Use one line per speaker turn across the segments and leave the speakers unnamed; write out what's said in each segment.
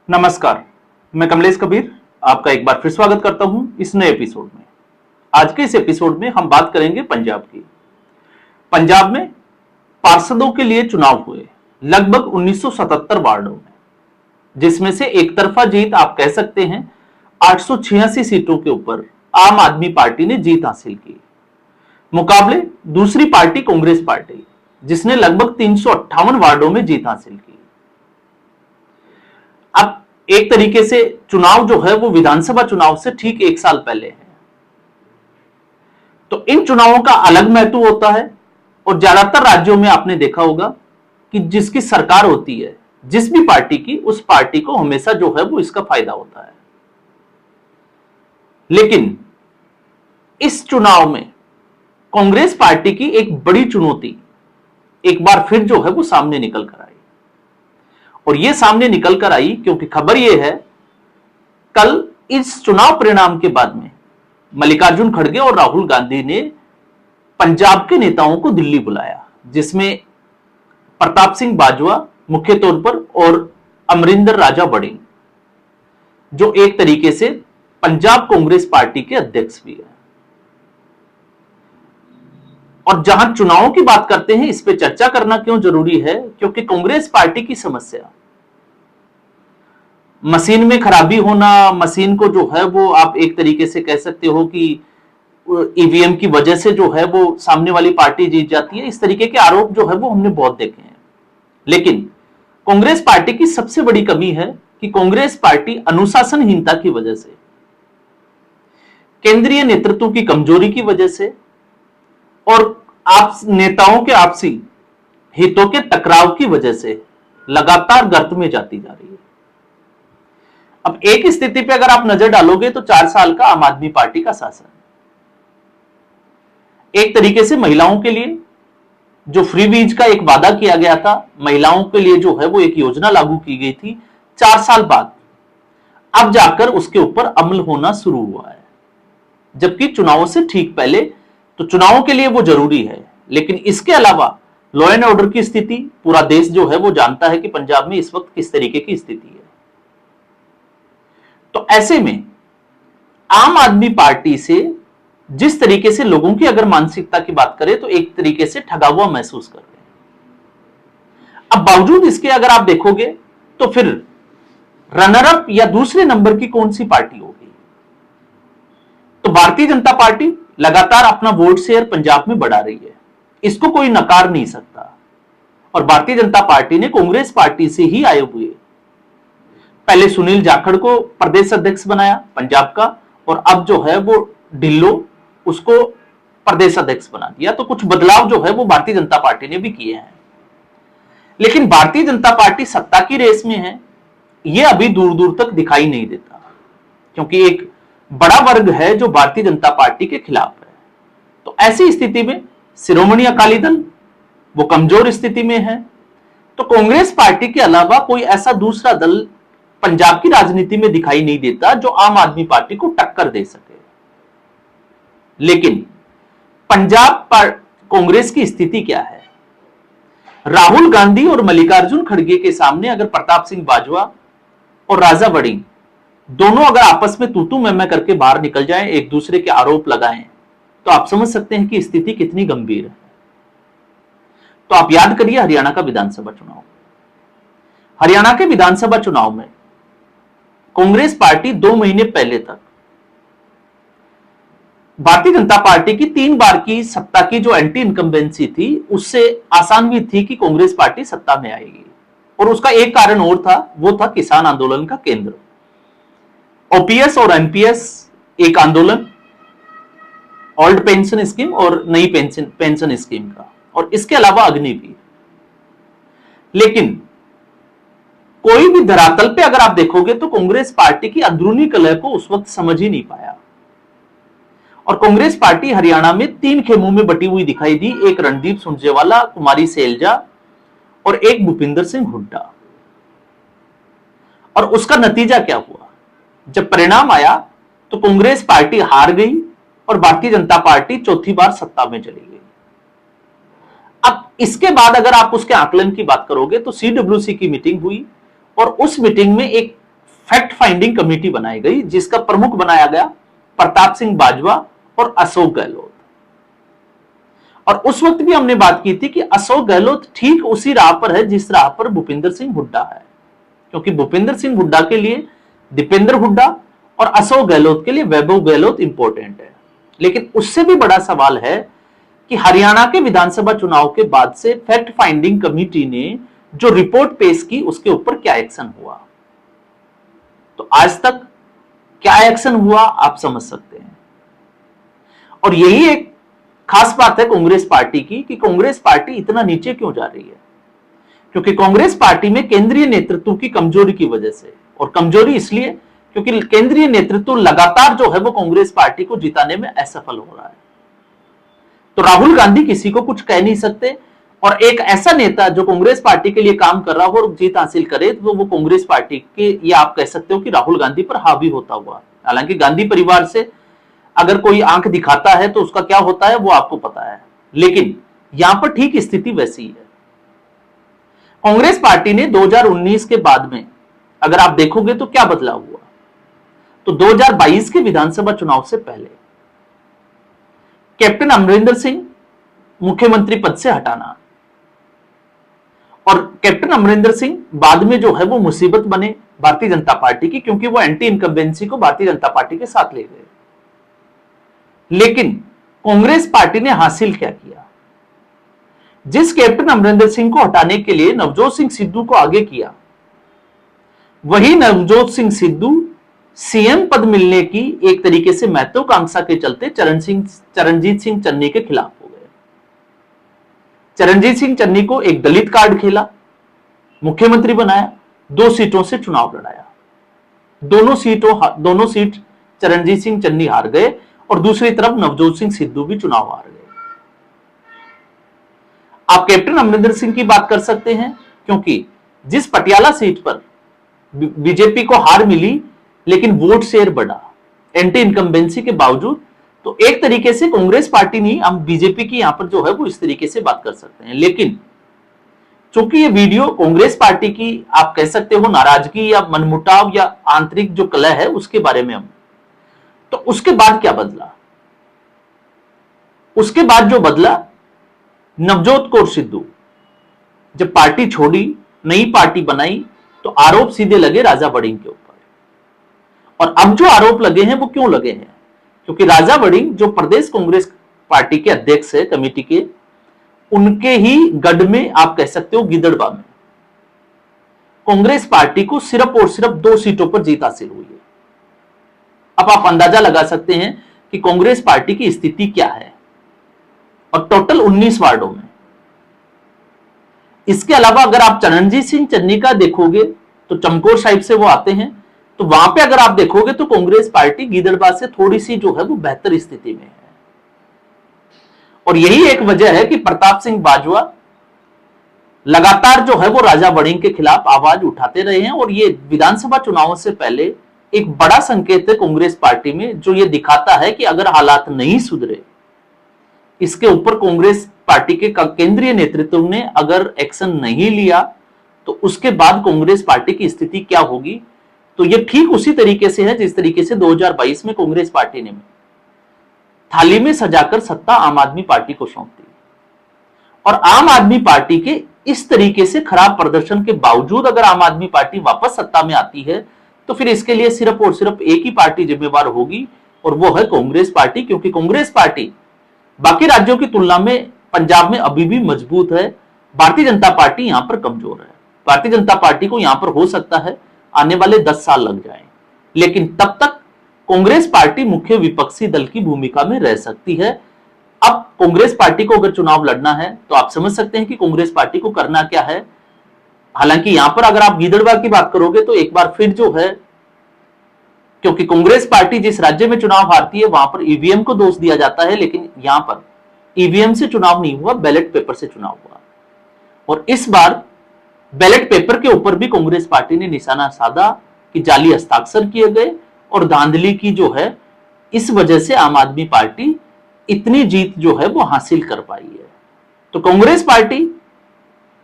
नमस्कार, मैं कमलेश कबीर आपका एक बार फिर स्वागत करता हूं इस नए एपिसोड में। आज के इस एपिसोड में हम बात करेंगे पंजाब की। पंजाब में पार्षदों के लिए चुनाव हुए लगभग 1977 वार्डों में, जिसमें से एक तरफा जीत आप कह सकते हैं 886 सीटों के ऊपर आम आदमी पार्टी ने जीत हासिल की। मुकाबले दूसरी पार्टी कांग्रेस पार्टी, जिसने लगभग 358 वार्डों में जीत हासिल की। अब एक तरीके से चुनाव जो है वो विधानसभा चुनाव से ठीक एक साल पहले है, तो इन चुनावों का अलग महत्व होता है। और ज्यादातर राज्यों में आपने देखा होगा कि जिसकी सरकार होती है, जिस भी पार्टी की, उस पार्टी को हमेशा जो है वो इसका फायदा होता है। लेकिन इस चुनाव में कांग्रेस पार्टी की एक बड़ी चुनौती एक बार फिर जो है वो सामने निकल कर आई। और यह सामने निकल कर आई क्योंकि खबर यह है, कल इस चुनाव परिणाम के बाद में मल्लिकार्जुन खड़गे और राहुल गांधी ने पंजाब के नेताओं को दिल्ली बुलाया, जिसमें प्रताप सिंह बाजवा मुख्य तौर पर और अमरिंदर राजा बड़िंग, जो एक तरीके से पंजाब कांग्रेस पार्टी के अध्यक्ष भी है। और जहां चुनावों की बात करते हैं, इस पे चर्चा करना क्यों जरूरी है, क्योंकि कांग्रेस पार्टी की समस्या मशीन में खराबी होना, मशीन को जो है वो आप एक तरीके से कह सकते हो कि ईवीएम की वजह से जो है वो सामने वाली पार्टी जीत जाती है, इस तरीके के आरोप जो है वो हमने बहुत देखे हैं। लेकिन कांग्रेस पार्टी की सबसे बड़ी कमी है कि कांग्रेस पार्टी अनुशासनहीनता की वजह से, केंद्रीय नेतृत्व की कमजोरी की वजह से और आप नेताओं के आपसी हितों के टकराव की वजह से लगातार गर्त में जाती जा रही है। अब एक स्थिति पे अगर आप नजर डालोगे तो 4 साल का आम आदमी पार्टी का शासन, एक तरीके से महिलाओं के लिए जो फ्री बीज का एक वादा किया गया था, महिलाओं के लिए जो है वो एक योजना लागू की गई थी, 4 साल बाद अब जाकर उसके ऊपर अमल होना शुरू हुआ है। जबकि चुनावों से ठीक पहले, तो चुनावों के लिए वो जरूरी है, लेकिन इसके अलावा लॉ एंड ऑर्डर की स्थिति पूरा देश जो है वो जानता है कि पंजाब में इस वक्त किस तरीके की स्थिति है। तो ऐसे में आम आदमी पार्टी से जिस तरीके से लोगों की अगर मानसिकता की बात करें तो एक तरीके से ठगा हुआ महसूस कर रहे हैं। अब बावजूद इसके अगर आप देखोगे तो फिर रनर अप या दूसरे नंबर की कौन सी पार्टी होगी, तो भारतीय जनता पार्टी लगातार अपना वोट शेयर पंजाब में बढ़ा रही है, इसको कोई नकार नहीं सकता। और भारतीय जनता पार्टी ने कांग्रेस पार्टी से ही आए हुए पहले सुनील जाखड़ को प्रदेश अध्यक्ष बनाया पंजाब का, और अब जो है वो ढिल्लो उसको प्रदेश अध्यक्ष बना दिया। तो कुछ बदलाव जो है वो भारतीय जनता पार्टी ने भी किए हैं। लेकिन भारतीय जनता पार्टी सत्ता की रेस में है, ये अभी दूर दूर तक दिखाई नहीं देता, क्योंकि एक बड़ा वर्ग है जो भारतीय जनता पार्टी के खिलाफ है। तो ऐसी स्थिति में शिरोमणि अकाली दल वो कमजोर स्थिति में है। तो कांग्रेस पार्टी के अलावा कोई ऐसा दूसरा दल पंजाब की राजनीति में दिखाई नहीं देता जो आम आदमी पार्टी को टक्कर दे सके। लेकिन पंजाब पर कांग्रेस की स्थिति क्या है? राहुल गांधी और मल्लिकार्जुन खड़गे के सामने अगर प्रताप सिंह बाजवा और राजा बड़िंग दोनों अगर आपस में तू मैं करके बाहर निकल जाएं, एक दूसरे के आरोप लगाएं, तो आप समझ सकते हैं कि स्थिति कितनी गंभीर है। तो आप याद करिए हरियाणा का विधानसभा चुनाव। हरियाणा के विधानसभा चुनाव में कांग्रेस पार्टी 2 महीने पहले तक भारतीय जनता पार्टी की 3 बार की सत्ता की जो एंटी इनकम्बेंसी थी, उससे आसान भी थी कि कांग्रेस पार्टी सत्ता में आएगी। और उसका एक कारण और था, वो था किसान आंदोलन का केंद्र। ओपीएस और एनपीएस एक आंदोलन, ओल्ड पेंशन स्कीम और नई पेंशन स्कीम का, और इसके अलावा अग्निवीर। लेकिन कोई भी धरातल पे अगर आप देखोगे तो कांग्रेस पार्टी की अंदरूनी कलह को उस वक्त समझ ही नहीं पाया। और कांग्रेस पार्टी हरियाणा में 3 खेमों में बटी हुई दिखाई दी, एक रणदीप सुरजेवाला, कुमारी सैलजा और एक भूपिंदर सिंह हुड्डा। और उसका नतीजा क्या हुआ? जब परिणाम आया तो कांग्रेस पार्टी हार गई और भारतीय जनता पार्टी चौथी बार सत्ता में चली गई। अब इसके बाद अगर आप उसके आकलन की बात करोगे तो सीडब्ल्यूसी की मीटिंग हुई और उस मीटिंग में एक फैक्ट फाइंडिंग कमेटी बनाई गई जिसका प्रमुख बनाया गया प्रताप सिंह बाजवा और अशोक गहलोत। और उस वक्त भी हमने बात की थी कि अशोक गहलोत ठीक उसी राह पर है जिस राह पर भूपिंदर सिंह हुड्डा है, क्योंकि भूपिंदर सिंह हुड्डा के लिए दीपेंद्र हुड्डा और अशोक गहलोत के लिए वैभव गहलोत इंपॉर्टेंट है। लेकिन उससे भी बड़ा सवाल है कि हरियाणा के विधानसभा चुनाव के बाद से फैक्ट फाइंडिंग कमेटी ने जो रिपोर्ट पेश की उसके ऊपर क्या एक्शन हुआ। तो आज तक क्या एक्शन हुआ आप समझ सकते हैं। और यही एक खास बात है कांग्रेस पार्टी की कि कांग्रेस पार्टी इतना नीचे क्यों जा रही है, क्योंकि कांग्रेस पार्टी में केंद्रीय नेतृत्व की कमजोरी की वजह से, और कमजोरी इसलिए क्योंकि केंद्रीय नेतृत्व लगातार जो है वो कांग्रेस पार्टी को जिताने में असफल हो रहा है। तो राहुल गांधी किसी को कुछ कह नहीं सकते, और एक ऐसा नेता जो कांग्रेस पार्टी के लिए काम कर रहा हो और जीत हासिल करे तो वो कांग्रेस पार्टी के, ये आप कह सकते हो कि राहुल गांधी पर हावी होता हुआ। हालांकि गांधी परिवार से अगर कोई आंख दिखाता है तो उसका क्या होता है वो आपको पता है, लेकिन यहां पर ठीक स्थिति वैसी है। कांग्रेस पार्टी ने 2019 के बाद में अगर आप देखोगे तो क्या बदलाव हुआ, तो 2022 के विधानसभा चुनाव से पहले कैप्टन अमरिंदर सिंह मुख्यमंत्री पद से हटाना, और कैप्टन अमरिंदर सिंह बाद में जो है वो मुसीबत बने भारतीय जनता पार्टी की, क्योंकि वो एंटी इनकम्बेंसी को भारतीय जनता पार्टी के साथ ले गए। लेकिन कांग्रेस पार्टी ने हासिल क्या किया, जिस कैप्टन अमरिंदर सिंह को हटाने के लिए नवजोत सिंह सिद्धू को आगे किया, वही नवजोत सिंह सिद्धू सीएम पद मिलने की एक तरीके से महत्वाकांक्षा के चलते चरणजीत सिंह चन्नी के खिलाफ हो गए। चरणजीत सिंह चन्नी को एक दलित कार्ड खेला, मुख्यमंत्री बनाया, 2 सीटों से चुनाव लड़ाया, दोनों सीट चरणजीत सिंह चन्नी हार गए, और दूसरी तरफ नवजोत सिंह सिद्धू भी चुनाव हार गए। आप कैप्टन अमरिंदर सिंह की बात कर सकते हैं, क्योंकि जिस पटियाला सीट पर बीजेपी को हार मिली लेकिन वोट शेयर बढ़ा एंटी इनकम्बेंसी के बावजूद, तो एक तरीके से कांग्रेस पार्टी नहीं, हम बीजेपी की यहां पर जो है वो इस तरीके से बात कर सकते हैं। लेकिन चूंकि ये वीडियो कांग्रेस पार्टी की आप कह सकते हो नाराजगी या मनमुटाव या आंतरिक जो कलह है उसके बारे में हम, तो उसके बाद क्या बदला, उसके बाद जो बदला, नवजोत कौर सिद्धू जब पार्टी छोड़ी, नई पार्टी बनाई, तो आरोप सीधे लगे राजा वड़िंग के ऊपर। और अब जो आरोप लगे हैं वो क्यों लगे हैं, क्योंकि राजा वड़िंग जो प्रदेश कांग्रेस पार्टी के अध्यक्ष है कमेटी के, उनके ही गढ़ में आप कह सकते हो गिदड़बा में कांग्रेस पार्टी को सिर्फ और सिर्फ 2 सीटों पर जीत हासिल हुई है। अब आप अंदाजा लगा सकते हैं कि कांग्रेस पार्टी की स्थिति क्या है, और टोटल 19 वार्डों में। इसके अलावा अगर आप चरणजीत सिंह चन्नी का देखोगे तो चमकौर साहिब से वो आते हैं, तो वहां पे अगर आप देखोगे तो कांग्रेस पार्टी गिदड़बा से थोड़ी सी जो है वो बेहतर स्थिति में है। और यही एक वजह है कि प्रताप सिंह बाजवा लगातार जो है वो राजा वड़िंग के खिलाफ आवाज उठाते रहे हैं, और ये विधानसभा चुनावों से पहले एक बड़ा संकेत है कांग्रेस पार्टी में, जो ये दिखाता है कि अगर हालात नहीं सुधरे, इसके ऊपर कांग्रेस पार्टी के केंद्रीय नेतृत्व ने अगर एक्शन नहीं लिया, तो उसके बाद कांग्रेस पार्टी की स्थिति क्या होगी। तो ये ठीक उसी तरीके से है जिस तरीके से 2022 में कांग्रेस पार्टी ने थाली में सजाकर सत्ता आम आदमी पार्टी को सौंप दी, और आम आदमी पार्टी के इस तरीके से खराब प्रदर्शन के बावजूद अगर आम आदमी पार्टी वापस सत्ता में आती है, तो फिर इसके लिए सिर्फ और सिर्फ एक ही पार्टी जिम्मेवार होगी, और वो है कांग्रेस पार्टी। क्योंकि कांग्रेस पार्टी बाकी राज्यों की तुलना में पंजाब में अभी भी मजबूत है, भारतीय जनता पार्टी यहां पर कमजोर है। भारतीय जनता पार्टी को यहां पर हो सकता है आने वाले 10 साल लग जाएं, लेकिन तब तक कांग्रेस पार्टी मुख्य विपक्षी दल की भूमिका में रह सकती है। अब कांग्रेस पार्टी को अगर चुनाव लड़ना है तो आप समझ सकते हैं कि कांग्रेस पार्टी को करना क्या है। हालांकि यहां पर अगर आप गिदड़बा की बात करोगे तो एक बार फिर जो है, क्योंकि कांग्रेस पार्टी जिस राज्य में चुनाव हारती है वहां पर ईवीएम को दोष दिया जाता है, लेकिन यहां पर ईवीएम से चुनाव नहीं हुआ, बैलेट पेपर से चुनाव हुआ। और इस बार बैलेट पेपर के ऊपर भी कांग्रेस पार्टी ने निशाना साधा कि जाली हस्ताक्षर किए गए, और धांधली की जो है इस वजह से आम आदमी पार्टी इतनी जीत जो है वो हासिल कर पाई है। तो कांग्रेस पार्टी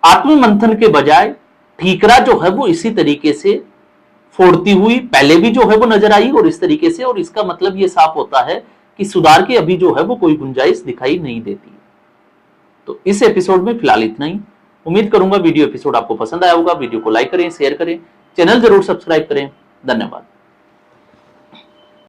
आत्ममंथन के बजाय ठीकरा जो है वो इसी तरीके से फोड़ती हुई पहले भी जो है वो नजर आई और इस तरीके से, और इसका मतलब ये साफ होता है कि सुधार की अभी जो है वो कोई गुंजाइश दिखाई नहीं देती। तो इस एपिसोड में फिलहाल इतना ही। उम्मीद करूंगा वीडियो एपिसोड आपको पसंद आया होगा। वीडियो को लाइक करें, शेयर करें, चैनल जरूर सब्सक्राइब करें। धन्यवाद।